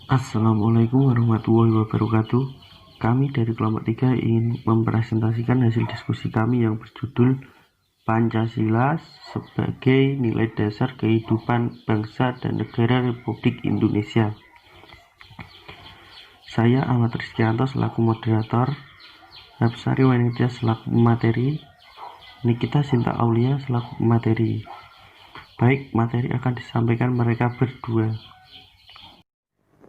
Assalamualaikum warahmatullahi wabarakatuh. Kami dari kelompok 3 ingin mempresentasikan hasil diskusi kami yang berjudul Pancasila sebagai nilai dasar kehidupan bangsa dan negara Republik Indonesia. Saya Ahmad Rizkyanto selaku moderator, Hapsari Wanitya selaku pemateri, Nikita Sinta Aulia selaku pemateri. Baik, materi akan disampaikan mereka berdua.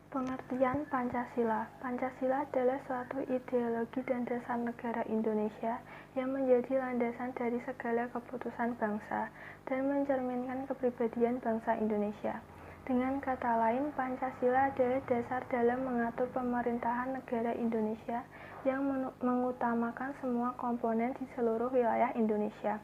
Pengertian Pancasila. Pancasila adalah suatu ideologi dan dasar negara Indonesia yang menjadi landasan dari segala keputusan bangsa dan mencerminkan kepribadian bangsa Indonesia. Dengan kata lain, Pancasila adalah dasar dalam mengatur pemerintahan negara Indonesia yang mengutamakan semua komponen di seluruh wilayah Indonesia.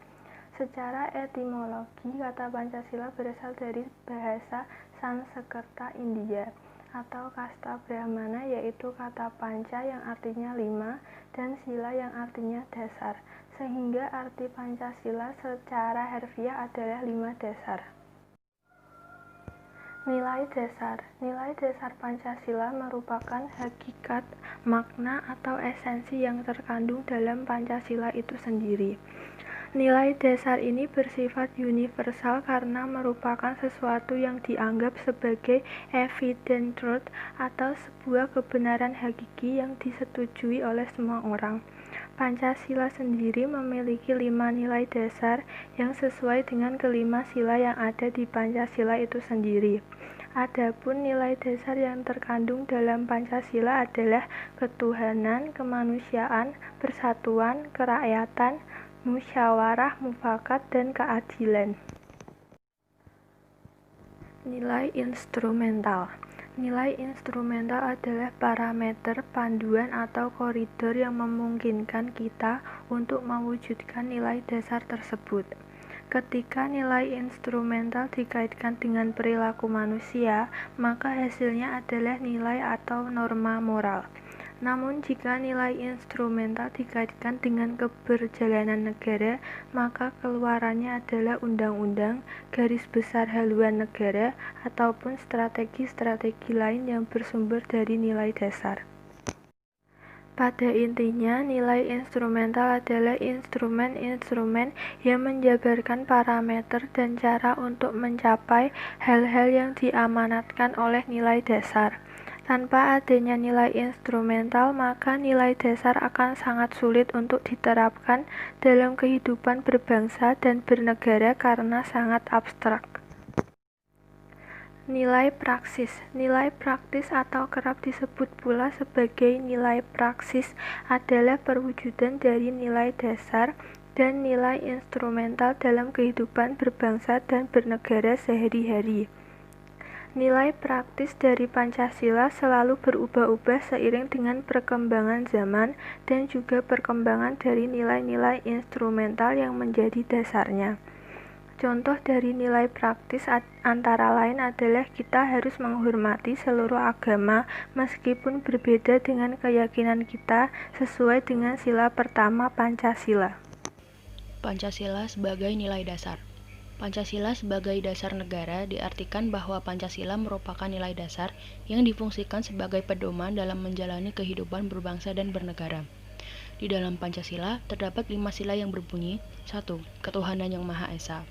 Secara etimologi, kata Pancasila berasal dari bahasa Sanskerta India atau kasta Brahmana, yaitu kata panca yang artinya 5 dan sila yang artinya dasar, sehingga arti Pancasila secara harfiah adalah 5 dasar. Nilai dasar. Nilai dasar Pancasila merupakan hakikat, makna atau esensi yang terkandung dalam Pancasila itu sendiri. Nilai dasar ini bersifat universal karena merupakan sesuatu yang dianggap sebagai evident truth atau sebuah kebenaran hakiki yang disetujui oleh semua orang. Pancasila sendiri memiliki 5 nilai dasar yang sesuai dengan kelima sila yang ada di Pancasila itu sendiri. Adapun nilai dasar yang terkandung dalam Pancasila adalah ketuhanan, kemanusiaan, persatuan, kerakyatan, musyawarah mufakat, dan keadilan. Nilai instrumental. Nilai instrumental adalah parameter panduan atau koridor yang memungkinkan kita untuk mewujudkan nilai dasar tersebut. Ketika nilai instrumental dikaitkan dengan perilaku manusia, maka hasilnya adalah nilai atau norma moral. Namun jika nilai instrumental dikaitkan dengan keberjalanan negara, maka keluarannya adalah undang-undang, garis besar haluan negara, ataupun strategi-strategi lain yang bersumber dari nilai dasar. Pada intinya, nilai instrumental adalah instrumen-instrumen yang menjabarkan parameter dan cara untuk mencapai hal-hal yang diamanatkan oleh nilai dasar. Tanpa adanya nilai instrumental, maka nilai dasar akan sangat sulit untuk diterapkan dalam kehidupan berbangsa dan bernegara karena sangat abstrak. Nilai praksis. Nilai praktis atau kerap disebut pula sebagai nilai praksis adalah perwujudan dari nilai dasar dan nilai instrumental dalam kehidupan berbangsa dan bernegara sehari-hari. Nilai praktis dari Pancasila selalu berubah-ubah seiring dengan perkembangan zaman dan juga perkembangan dari nilai-nilai instrumental yang menjadi dasarnya. Contoh dari nilai praktis antara lain adalah kita harus menghormati seluruh agama meskipun berbeda dengan keyakinan kita sesuai dengan sila pertama Pancasila. Pancasila sebagai nilai dasar. Pancasila sebagai dasar negara diartikan bahwa Pancasila merupakan nilai dasar yang difungsikan sebagai pedoman dalam menjalani kehidupan berbangsa dan bernegara. Di dalam Pancasila terdapat 5 sila yang berbunyi: 1. Ketuhanan yang Maha Esa,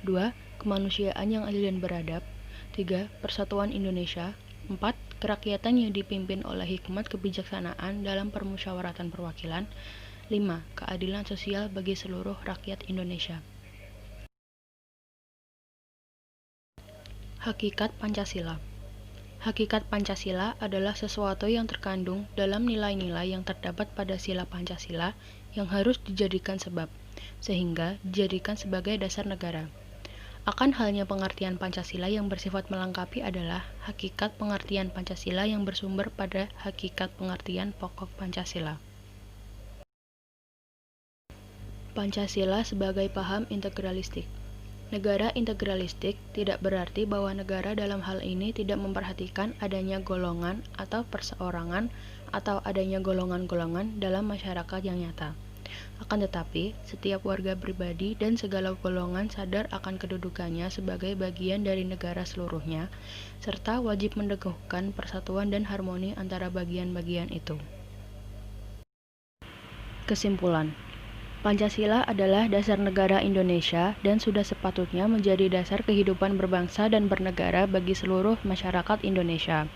2. Kemanusiaan yang adil dan beradab, 3. Persatuan Indonesia, 4. Kerakyatan yang dipimpin oleh hikmat kebijaksanaan dalam permusyawaratan perwakilan, 5. Keadilan sosial bagi seluruh rakyat Indonesia. Hakikat Pancasila. Hakikat Pancasila adalah sesuatu yang terkandung dalam nilai-nilai yang terdapat pada sila Pancasila yang harus dijadikan sebab, sehingga dijadikan sebagai dasar negara. Akan halnya pengertian Pancasila yang bersifat melengkapi adalah hakikat pengertian Pancasila yang bersumber pada hakikat pengertian pokok Pancasila. Pancasila sebagai paham integralistik. Negara integralistik tidak berarti bahwa negara dalam hal ini tidak memperhatikan adanya golongan atau perseorangan atau adanya golongan-golongan dalam masyarakat yang nyata. Akan tetapi, setiap warga pribadi dan segala golongan sadar akan kedudukannya sebagai bagian dari negara seluruhnya, serta wajib meneguhkan persatuan dan harmoni antara bagian-bagian itu. Kesimpulan, Pancasila adalah dasar negara Indonesia dan sudah sepatutnya menjadi dasar kehidupan berbangsa dan bernegara bagi seluruh masyarakat Indonesia.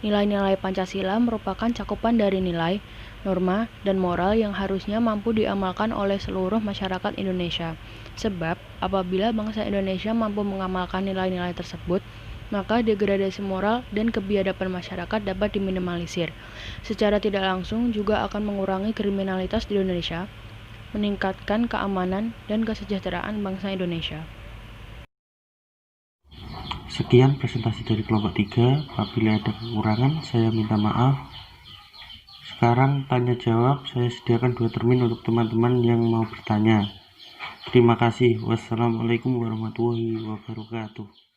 Nilai-nilai Pancasila merupakan cakupan dari nilai, norma, dan moral yang harusnya mampu diamalkan oleh seluruh masyarakat Indonesia. Sebab, apabila bangsa Indonesia mampu mengamalkan nilai-nilai tersebut, maka degradasi moral dan kebiadaban masyarakat dapat diminimalisir. Secara tidak langsung juga akan mengurangi kriminalitas di Indonesia, meningkatkan keamanan dan kesejahteraan bangsa Indonesia. Sekian presentasi dari kelompok 3. Apabila ada kekurangan, saya minta maaf. Sekarang tanya jawab, saya sediakan 2 termin untuk teman-teman yang mau bertanya. Terima kasih. Wassalamualaikum warahmatullahi wabarakatuh.